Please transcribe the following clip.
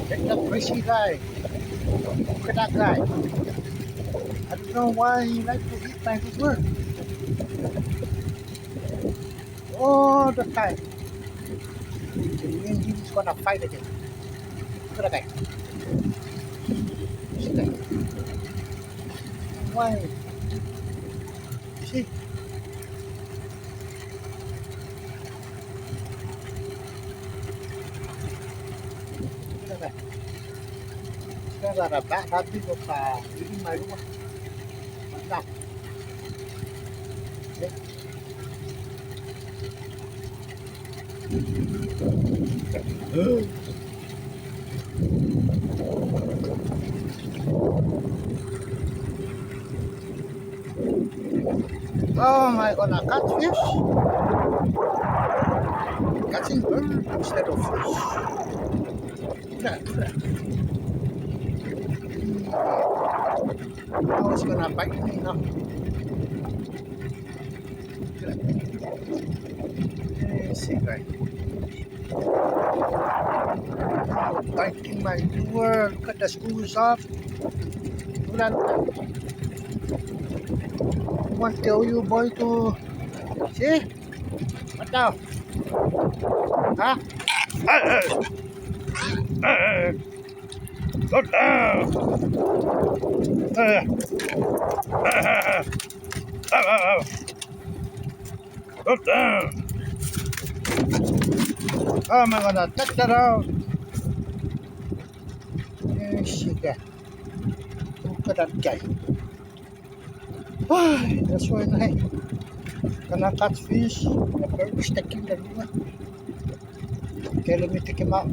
Get the fishy guy. Look at that guy. I don't know why he likes to eat Vancouver all the time. Me and him is gonna fight again. Look at that guy. See that? Why? See? Look at that. This guy got a bad habit of eating my room. Now, see? Oh my god, a catfish? Catching bird instead of fish. Look at that. Now it's gonna bite me now. Look at that. See, guys. Biting my lure. Look at the screws off. Look at that. I want to tell you, boy, to see? What now? Huh? Go down! Go down! Oh my god, take that out! Yes, you got. Look at that guy. That's why I cannot catch fish. The bird is taking the lure. Okay, let me take him out.